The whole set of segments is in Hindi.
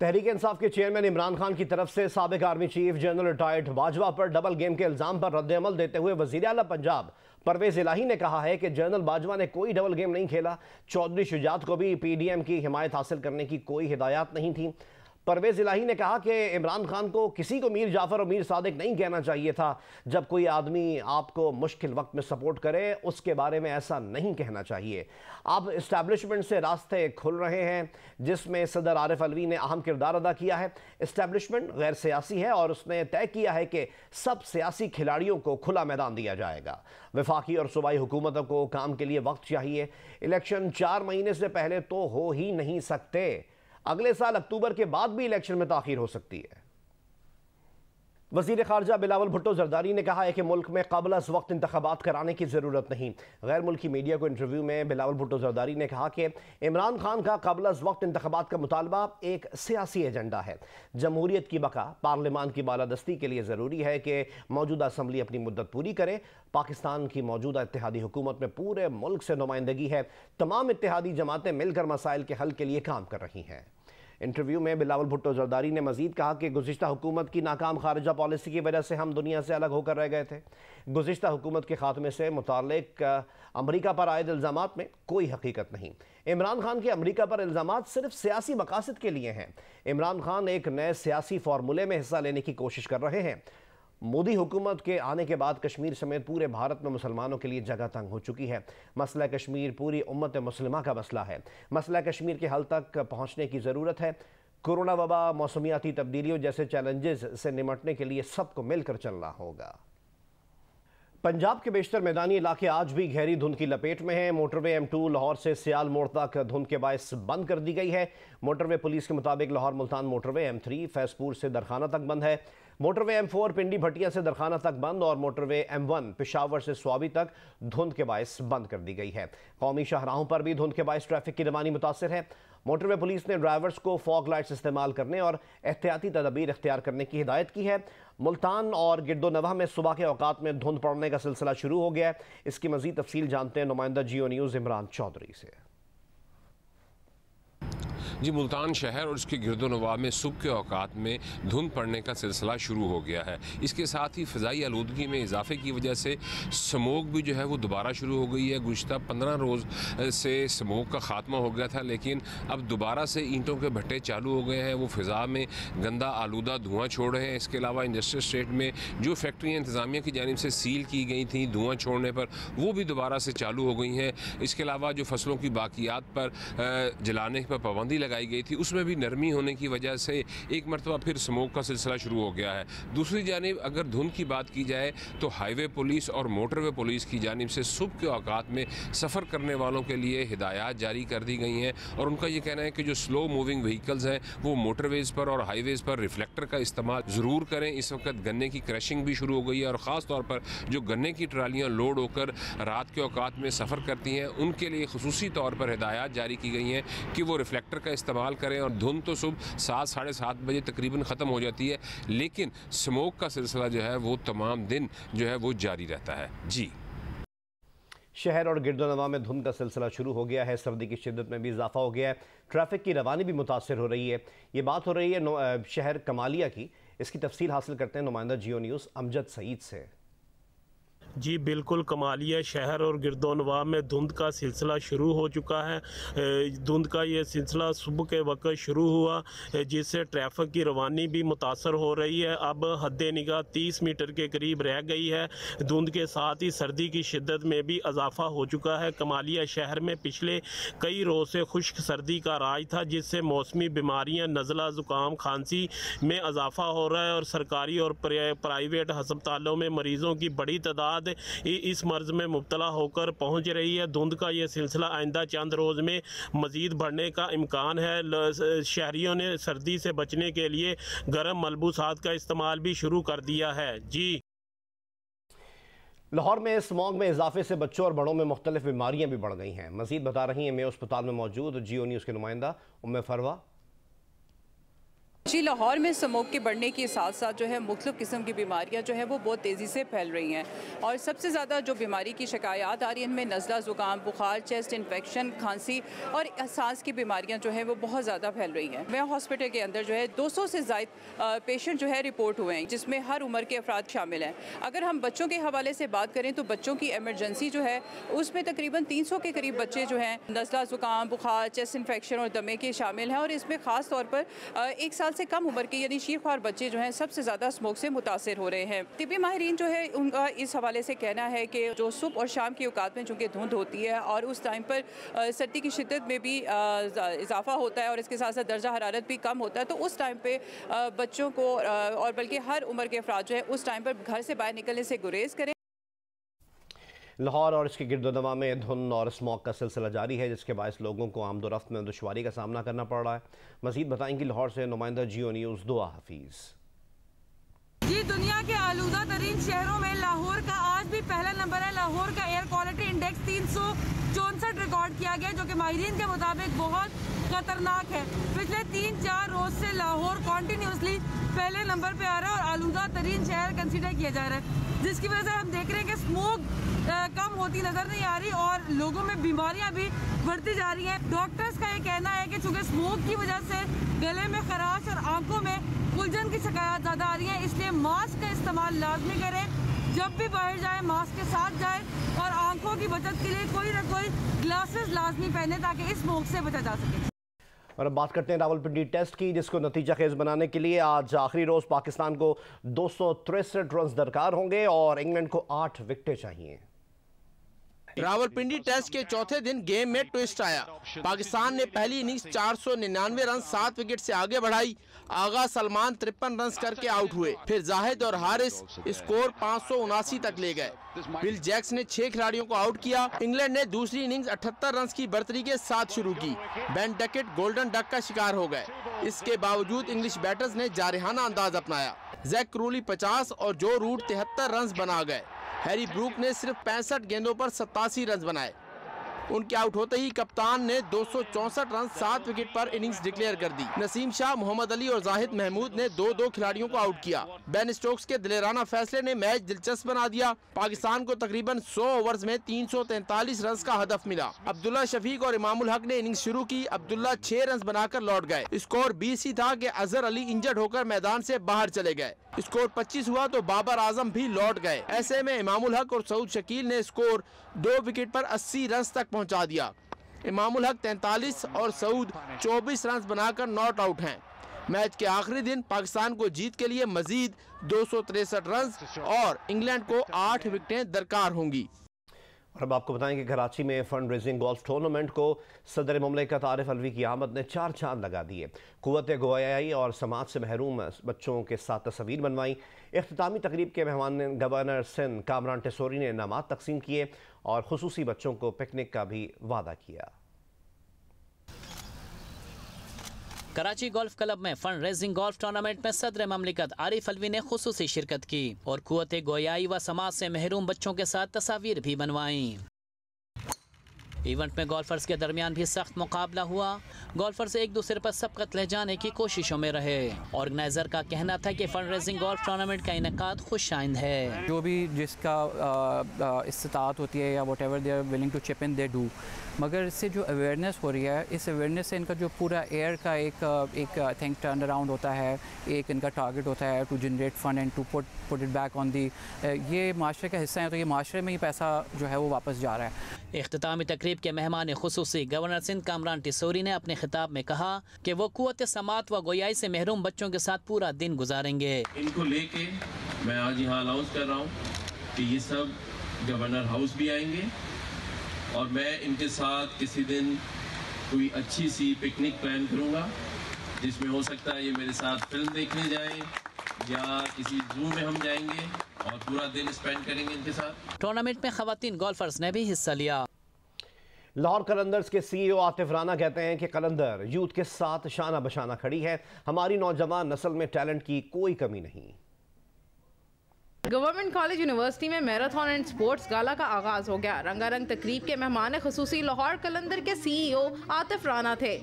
तहरीक इंसाफ के चेयरमैन इमरान खान की तरफ से साबिक army chief general retired Bajwa पर डबल गेम के इल्जाम पर रद्द-ए-अमल देते हुए वजीर आला पंजाब परवेज इलाही ने कहा है कि जनरल बाजवा ने कोई डबल गेम नहीं खेला। चौधरी शुजात को भी पीडीएम की हिमायत हासिल करने की कोई हिदायत नहीं थी। परवेज इलाही ने कहा कि इमरान खान को किसी को मीर जाफर और मीर सादिक नहीं कहना चाहिए था। जब कोई आदमी आपको मुश्किल वक्त में सपोर्ट करे उसके बारे में ऐसा नहीं कहना चाहिए। अब इस्टेब्लिशमेंट से रास्ते खुल रहे हैं जिसमें सदर आरिफ अलवी ने अहम किरदार अदा किया है। इस्टेब्लिशमेंट गैर सियासी है और उसने तय किया है कि सब सियासी खिलाड़ियों को खुला मैदान दिया जाएगा। वफाकी और सूबाई हुकूमतों को काम के लिए वक्त चाहिए। इलेक्शन 4 महीने से पहले तो हो ही नहीं सकते। अगले साल अक्टूबर के बाद भी इलेक्शन में ताखीर हो सकती है। वजीर खारजा बिलावल भुट्टो जरदारी ने कहा है कि मुल्क में क़ब्ल अज़ वक्त इंतखाबात कराने की ज़रूरत नहीं। गैर मुल्की मीडिया को इंटरव्यू में बिलावल भुट्टो जरदारी ने कहा कि इमरान खान का क़ब्ल अज़ वक्त इंतखाबात का मुतालबा एक सियासी एजेंडा है। जमहूरियत की बका पार्लियामान की बालादस्ती के लिए ज़रूरी है कि मौजूदा असम्बली अपनी मुद्दत पूरी करे। पाकिस्तान की मौजूदा इत्तेहादी हुकूमत में पूरे मुल्क से नुमाइंदगी है। तमाम इत्तेहादी जमातें मिलकर मसाइल के हल के लिए काम कर रही हैं। इंटरव्यू में बिलावल भुट्टो जरदारी ने मजीद कहा कि गुज़िश्ता हुकूमत की नाकाम खारजा पॉलिसी की वजह से हम दुनिया से अलग होकर रह गए थे। गुज़िश्ता हुकूमत के खात्मे से मुताल्लिक अमरीका पर आयद इल्ज़ामात में कोई हकीकत नहीं। इमरान खान के अमरीका पर इल्ज़ामात सिर्फ सियासी मकासद के लिए हैं। इमरान खान एक नए सियासी फार्मूले में हिस्सा लेने की कोशिश कर रहे हैं। मोदी हुकूमत के आने के बाद कश्मीर समेत पूरे भारत में मुसलमानों के लिए जगह तंग हो चुकी है। मसला कश्मीर पूरी उम्मत मुस्लिमा का मसला है। मसला कश्मीर के हल तक पहुंचने की ज़रूरत है। कोरोना वबा, मौसमियाती तब्दीलियों जैसे चैलेंजेस से निमटने के लिए सबको मिलकर चलना होगा। पंजाब के बेशतर मैदानी इलाके आज भी गहरी धुंध की लपेट में हैं। मोटरवे M2 लाहौर से सियाल मोड़ तक धुंध के बायस बंद कर दी गई है। मोटरवे पुलिस के मुताबिक लाहौर मुल्तान मोटरवे M3 फैजपुर से दरखाना तक बंद है। मोटरवे M4 पिंडी भटिया से दरखाना तक बंद और मोटरवे M1 पेशावर से स्वाबी तक धुंध के बायस बंद कर दी गई है। कौमी शाहराहों पर भी धुंध के बायस ट्रैफिक की रवानी मुतासिर है। मोटरवे पुलिस ने ड्राइवर्स को फॉग लाइट्स इस्तेमाल करने और एहतियाती तदबीर इख्तियार करने की हिदायत की है। मुल्तान और गिरदोनवाह में सुबह के औकात में धुंध पड़ने का सिलसिला शुरू हो गया है। इसकी मजीद तफसील जानते हैं नुमाइंदा जियो न्यूज़ इमरान चौधरी से। जी, मुल्तान शहर और उसके गिरदोनवाह में सुबह के औकात में धुंध पड़ने का सिलसिला शुरू हो गया है। इसके साथ ही फ़िज़ाई आलूदगी में इजाफे की वजह से स्मोक भी जो है वो दोबारा शुरू हो गई है। गुज़िश्ता 15 रोज़ से स्मोक का ख़ात्मा हो गया था, लेकिन अब दोबारा से ईंटों के भट्टे चालू हो गए हैं। वो फ़िज़ा में गंदा आलूदा धुआं छोड़ रहे हैं। इसके अलावा इंडस्ट्रियल स्टेट में जो फैक्ट्रियाँ इंतज़ामिया की जानिब से सील की गई थी धुआं छोड़ने पर, वो भी दोबारा से चालू हो गई हैं। इसके अलावा जो फसलों की बाकियात पर जलाने पर पाबंदी लगाई गई थी, उसमें भी नरमी होने की वजह से एक मरतबा फिर स्मोक का सिलसिला शुरू हो गया है। दूसरी जानिब अगर धुंध की बात की जाए तो हाईवे पुलिस और मोटरवे पुलिस की जानिब से सुबह के औकात में सफ़र करने वालों के लिए हिदायत जारी कर दी गई हैं और उनका ये कहना है कि जो स्लो मूविंग व्हीकल्स हैं वो मोटरवेज़ पर और हाईवेज़ पर रिफ्लेक्टर का इस्तेमाल ज़रूर करें। इस वक्त गन्ने की क्रशिंग भी शुरू हो गई है और ख़ास तौर पर जो गन्ने की ट्रालियाँ लोड होकर रात के औकात में सफ़र करती हैं उनके लिए खुसूसी तौर पर हिदायत जारी की गई हैं कि वो रिफ्लेक्टर का इस्तेमाल करें। और धुंध तो सुबह 7 साढ़े 7 बजे तकरीबन ख़त्म हो जाती है, लेकिन स्मोक का सिलसिला जो है वो तमाम दिन जो है वो जारी रहता है। जी, शहर और गिरदोनवाह में धुंध का सिलसिला शुरू हो गया है। सर्दी की शिद्दत में भी इजाफा हो गया है। ट्रैफिक की रवानी भी मुतासिर हो रही है। ये बात हो रही है शहर कमालिया की। इसकी तफसील हासिल करते हैं नुमाइंदा जियो न्यूज़ अमजद सईद से। जी बिल्कुल, कमालिया शहर और गिरदोनवाह में धुंध का सिलसिला शुरू हो चुका है। धुंध का ये सिलसिला सुबह के वक्त शुरू हुआ जिससे ट्रैफिक की रवानी भी मुतासर हो रही है। अब हद निगाह 30 मीटर के करीब रह गई है। धुंध के साथ ही सर्दी की शिद्दत में भी इजाफा हो चुका है। कमालिया शहर में पिछले कई रोज़ से खुश्क सर्दी का राज था जिससे मौसमी बीमारियाँ, नज़ला, ज़ुकाम, खांसी में इजाफा हो रहा है और सरकारी और प्राइवेट हस्पतालों में मरीज़ों की बड़ी तादाद इस मर्ज में मुब्तला होकर पहुंच रही है। धुंध का ये सिलसिला आइंदा चंद रोज़ में मज़ीद बढ़ने का इम्कान है। शहरियों ने सर्दी से बचने के लिए गर्म मलबूसात का इस्तेमाल भी शुरू कर दिया है। जी, लाहौर में स्मॉग में इजाफे से बच्चों और बड़ों में मुख्तलिफ बीमारियां भी बढ़ गई हैं। मजीद बता रही हैं मेयो अस्पताल में मौजूद जियो न्यूज़ के नुमाइंदा उम्मे फरवा। जी, लाहौर में स्मोक के बढ़ने के साथ साथ जो है मुख्तलिफ़ किस्म की बीमारियां जो है वो बहुत तेज़ी से फैल रही हैं और सबसे ज़्यादा जो बीमारी की शिकायत आ रही है इनमें नज़ला, ज़ुकाम, बुखार, चेस्ट इन्फेक्शन, खांसी और सांस की बीमारियां जो है वो बहुत ज़्यादा फैल रही हैं। मैं हॉस्पिटल के अंदर जो है 200 से ज़ायद पेशेंट जो है रिपोर्ट हुए हैं, जिसमें हर उम्र के अफराद शामिल हैं। अगर हम बच्चों के हवाले से बात करें तो बच्चों की एमरजेंसी जो है उसमें तकरीबन 300 के करीब बच्चे जो हैं नज़ला, ज़ुकाम, बुखार, चेस्ट इन्फेक्शन और दमे के शामिल हैं और इसमें ख़ास तौर पर 1 साल से कम उम्र के यानी शीखवार बच्चे जो हैं सबसे ज़्यादा स्मोक से मुतासर हो रहे हैं। तिब्बी माहिरीन जो है उनका इस हवाले से कहना है कि जो सुबह और शाम के औकात में चूँकि धुंध होती है और उस टाइम पर सर्दी की शिद्दत में भी इजाफा होता है और इसके साथ साथ दर्जा हरारत भी कम होता है, तो उस टाइम पे बच्चों को और बल्कि हर उम्र के अफराद जो है उस टाइम पर घर से बाहर निकलने से गुरेज करें। लाहौर और इसके गिरदोनवा में धुंध और स्मॉग का सिलसिला जारी है, जिसके बायस लोगों को आमदोरफ्त में दुश्वारी का सामना करना पड़ रहा है। मजीद बताएंगी लाहौर से नुमाइंदा जियो न्यूज़ दुआ हफीज़। जी, दुनिया के आलूदा तरीन शहरों में लाहौर का आज भी पहला नंबर है। लाहौर का एयर क्वालिटी इंडेक्स 364 रिकॉर्ड किया गया, जो कि माहिरीन के मुताबिक बहुत खतरनाक है। पिछले 3-4 रोज से लाहौर कॉन्टीन्यूसली पहले नंबर पे आ रहा है और आलूदा तरीन शहर कंसिडर किया जा रहा है, जिसकी वजह से हम देख रहे हैं कि स्मोक कम होती नजर नहीं आ रही और लोगों में बीमारियां भी बढ़ती जा रही हैं। डॉक्टर्स का ये कहना है कि चूंकि स्मोक की वजह से गले में खराश और आंखों में उलझन की शिकायत ज़्यादा आ रही है, इसलिए मास्क का इस्तेमाल लाजमी करें। जब भी बाहर जाए मास्क के साथ जाए और आंखों की बचत के लिए कोई ना कोई ग्लासेस लाजमी पहने ताकि इस स्मोक से बचा जा सके। और अब बात करते हैं रावलपिंडी टेस्ट की, जिसको नतीजा खेज बनाने के लिए आज आखिरी रोज पाकिस्तान को 263 रन दरकार होंगे और इंग्लैंड को 8 विकेटें चाहिए। रावलपिंडी टेस्ट के चौथे दिन गेम में ट्विस्ट आया। पाकिस्तान ने पहली इनिंग्स 499 रन 7 विकेट से आगे बढ़ाई। आगा सलमान 53 रन करके आउट हुए, फिर जाहिद और हारिस स्कोर 579 तक ले गए। बिल जैक्स ने 6 खिलाड़ियों को आउट किया। इंग्लैंड ने दूसरी इनिंग्स 78 रन की बढ़तरी के साथ शुरू की। बेन डकेट गोल्डन डक का शिकार हो गए। इसके बावजूद इंग्लिश बैटर्स ने जारहाना अंदाज अपनाया। जैक क्रूली 50 और जो रूट 73 रन बना गए। हैरी ब्रूक ने सिर्फ 65 गेंदों पर 87 रन बनाए। उनके आउट होते ही कप्तान ने 264 रन 7 विकेट पर इनिंग्स डिक्लेयर कर दी। नसीम शाह, मोहम्मद अली और जाहिद महमूद ने 2-2 खिलाड़ियों को आउट किया। बेन स्टोक्स के दिलेराना फैसले ने मैच दिलचस्प बना दिया। पाकिस्तान को तकरीबन 100 ओवर्स में 343 रन का हदफ मिला। अब्दुल्ला शफीक और इमामुल हक ने इनिंग्स शुरू की। अब्दुल्ला 6 रन बनाकर लौट गए। स्कोर 20 ही था कि अजहर अली इंजर्ड होकर मैदान से बाहर चले गए। स्कोर 25 हुआ तो बाबर आजम भी लौट गए। ऐसे में इमामुल हक और सऊद शकील ने स्कोर 2 विकेट पर 80 रन तक पहुंचा दिया। इमामुल हक 43 और सऊद 24 रन बनाकर नॉट आउट हैं। मैच के आखिरी दिन पाकिस्तान को जीत के लिए मजीद 263 रन और इंग्लैंड को 8 विकेटें दरकार होंगी। और अब आपको बताएं कि कराची में फंड रेजिंग गोल्फ टूर्नामेंट को सदर मुमलिकत आरिफ अलवी की आमद ने 4 चांद लगा दिए। कुव्वत गोयाई और समाज से महरूम बच्चों के साथ तस्वीर बनवाई। इख्तितामी तकरीब के मेहमान गवर्नर सिंध कामरान टेसोरी ने इनामात तकसीम किए और खुसूसी बच्चों को पिकनिक का भी वादा किया। कराची गोल्फ क्लब में फंड रेजिंग गोल्फ टूर्नामेंट में सदर ममलिकत आरिफ अलवी ने खुसूसी शिरकत की और कुव्वत गोयाई व समाज से महरूम बच्चों के साथ तस्वीर भी बनवाई। इवेंट में गोल्फर्स के दरमियान भी सख्त मुकाबला हुआ। गोल्फर्स एक दूसरे पर सबकत ले जाने की कोशिशों में रहे। ऑर्गेनाइजर का कहना था कि फंड रेजिंग गोल्फ टूर्नामेंट का इनेकाद खुशाइंद है। जो भी जिसका इस्तात होती है या whatever they are willing to chip in they do, मगर इससे जो अवेयरनेस हो रही है, इस अवेयरनेस से इनका जो पूरा एयर का एक आई थिंक टर्न अराउंड होता है, एक इनका टारगेट होता है to generate fund and to put it back on the, ये माशरे का हिस्सा है, तो ये माशरे में ही पैसा जो है वो वापस जा रहा है। इख्तितामी तकरीब के मेहमान खुसूसी गवर्नर सिंध कामरान टेसोरी ने अपने खिताब में कहा कि वो कुव्वत समात व गोयाई से महरूम बच्चों के साथ पूरा दिन गुजारेंगे। इनको लेके मैं आज यहाँ अनाउंस कर रहा हूँ कि ये सब गवर्नर हाउस भी आएंगे और मैं इनके साथ किसी दिन कोई अच्छी सी पिकनिक प्लान करूँगा, जिसमें हो सकता है ये मेरे साथ फिल्म देखने जाएं या किसी जू में हम जाएंगे और पूरा दिन स्पेंड करेंगे इनके साथ। टूर्नामेंट में खवातीन गोल्फर्स ने भी हिस्सा लिया। लाहौर कलंदर्स के CEO आतिफ राना कहते हैं कि कलंदर यूथ के साथ शाना बशाना खड़ी है। हमारी नौजवान नस्ल में टैलेंट की कोई कमी नहीं। गवर्नमेंट कॉलेज यूनिवर्सिटी में मैराथन एंड स्पोर्ट्स गाला का आगाज हो गया। रंगारंग तकरीब के मेहमान खुसूसी लाहौर कलंदर के CEO आतिफ राना थे।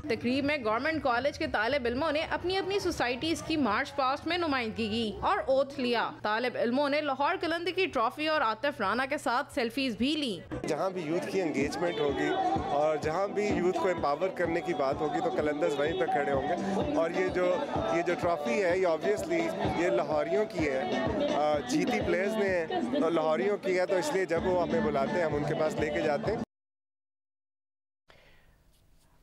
तकरीब में गवर्नमेंट कॉलेज के तालिब इल्मों ने अपनी अपनी सोसाइटीज की मार्च पास्ट में नुमाइंदगी की और ओथ लिया। तालिब इल्मों ने लाहौर कलंदर की ट्रॉफी और आतिफ राना के साथ सेल्फीज भी ली। जहाँ भी यूथ की एंगेजमेंट होगी और जहाँ भी यूथ को एम्पावर करने की बात होगी तो कलंदर्स वहीं पर खड़े होंगे। और ये जो ट्रॉफी है ये ऑब्वियसली ये लाहौरियों की है, जीती प्लेयर्स ने है तो लाहौरियों की है, तो इसलिए जब वो हमें बुलाते हैं हम उनके पास लेके जाते हैं।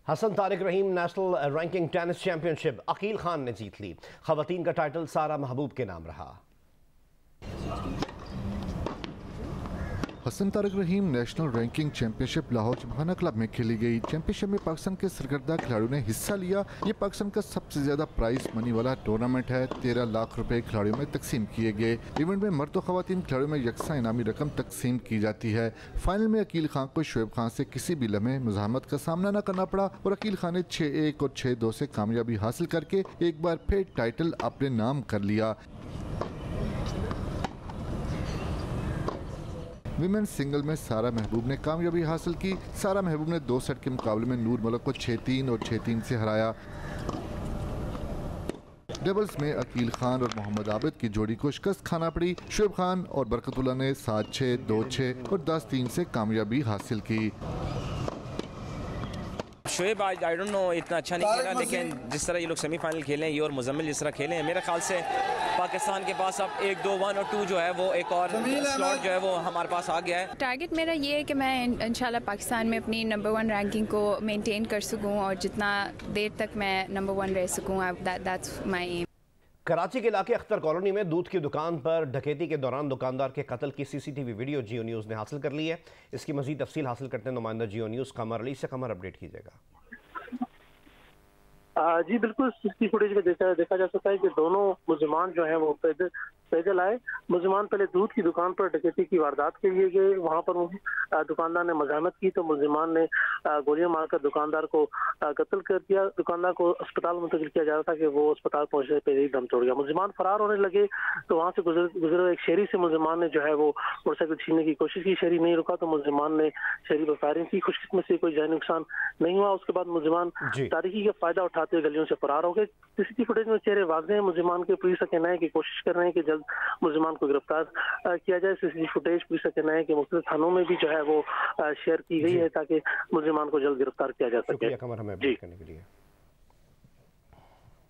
Hasan Tariq Rahim national ranking tennis championship Aqeel Khan ने जीत ली। खवातीन का टाइटल सारा महबूब के नाम रहा। Hasan Tariq Rahim national ranking championship Lahore Gymkhana club में खेली गई। चैंपियनशिप में पाकिस्तान के सरकर्दा खिलाड़ियों ने हिस्सा लिया। ये पाकिस्तान का सबसे ज्यादा प्राइज मनी वाला टूर्नामेंट है। 13 लाख रुपए खिलाड़ियों में तकसीम किए गए। इवेंट में मर्द और खवातीन खिलाड़ियों में यकसा इनामी रकम तकसीम की जाती है। फाइनल में अकील खान को शोएब खान से किसी भी लम्हे मुज़ाहमत का सामना न करना पड़ा और अकील खान ने 6-1 और 6-2 से कामयाबी हासिल करके एक बार फिर टाइटल अपने नाम कर लिया। विमेन सिंगल में सारा महबूब ने कामयाबी हासिल की। सारा महबूब ने 2 सेट के मुकाबले में नूर मलक को 6-3 और 6-3 से हराया। डबल्स में अकील खान और मोहम्मद आबिद की जोड़ी को शिकस्त खाना पड़ी। शोएब खान और बरकतुल्लाह ने 7-6, 2-6 और 10-3 से कामयाबी हासिल की। शोएब आज आई डोंट नो इतना अच्छा नहीं खेला, लेकिन जिस तरह ये लोग सेमीफाइनल खेले हैं, ये और मुजम्मिल जिस तरह खेले हैं, मेरे ख्याल से पाकिस्तान के पास अब 1, 2, 1 और 2 जो है वो एक और स्लॉट जो है वो हमारे पास आ गया है। टारगेट मेरा ये है कि मैं इंशाल्लाह पाकिस्तान में अपनी नंबर 1 रैंकिंग को मेंटेन कर सकूं और जितना देर तक मैं नंबर 1 रह सकूं, दैट्स माय एम। कराची के इलाके अख्तर कॉलोनी में दूध की दुकान पर डकैती के दौरान दुकानदार के कत्ल की सीसीटीवी वीडियो जियो न्यूज़ ने हासिल कर ली है। इसकी मजीद तफसील हासिल करते हैं नुमाइंदा जियो न्यूज़ कमर अली से। कमर, अपडेट कीजिएगा। जी बिल्कुल, सीसीटीवी फुटेज में देखा जा सकता है कि दोनों मुलजिमान जो हैं वो पैदल आए। मुलजिमान पहले दूध की दुकान पर डकैती की वारदात के लिए गए। वहाँ पर दुकानदार ने मज़ाहमत की तो मुलजिमान ने गोलियां मारकर दुकानदार को कत्ल कर दिया। दुकानदार को अस्पताल मुंतकिल किया जा रहा था कि वो अस्पताल पहुंचने पर ही दम तोड़ गया। मुलजिमान फरार होने लगे तो वहाँ से गुजरे एक शहरी से मुलजिमान ने जो है वो मोटरसाइकिल छीनने की कोशिश की। शहरी नहीं रुका तो मुलजिमान ने शहरी पर फायरिंग की। खुशकिस्मत से कोई जानी नुकसान नहीं हुआ। उसके बाद मुलजिमान तारीखी का फायदा उठाते हुए गलियों से फरार हो गए। सीसीटीवी फुटेज में चेहरे वाज़ेह हैं मुलजिमान के। पुलिस का कहना है कि कोशिश कर रहे हैं कि जल्द मुलजिमान को गिरफ्तार किया जाए। सीसीटीवी फुटेज पुलिस का कहना है कि मुख्तलिफ थानों में भी जो है वो शेयर की गई है ताकि मुलजिमान को जल्द गिरफ्तार किया जा सके। जी।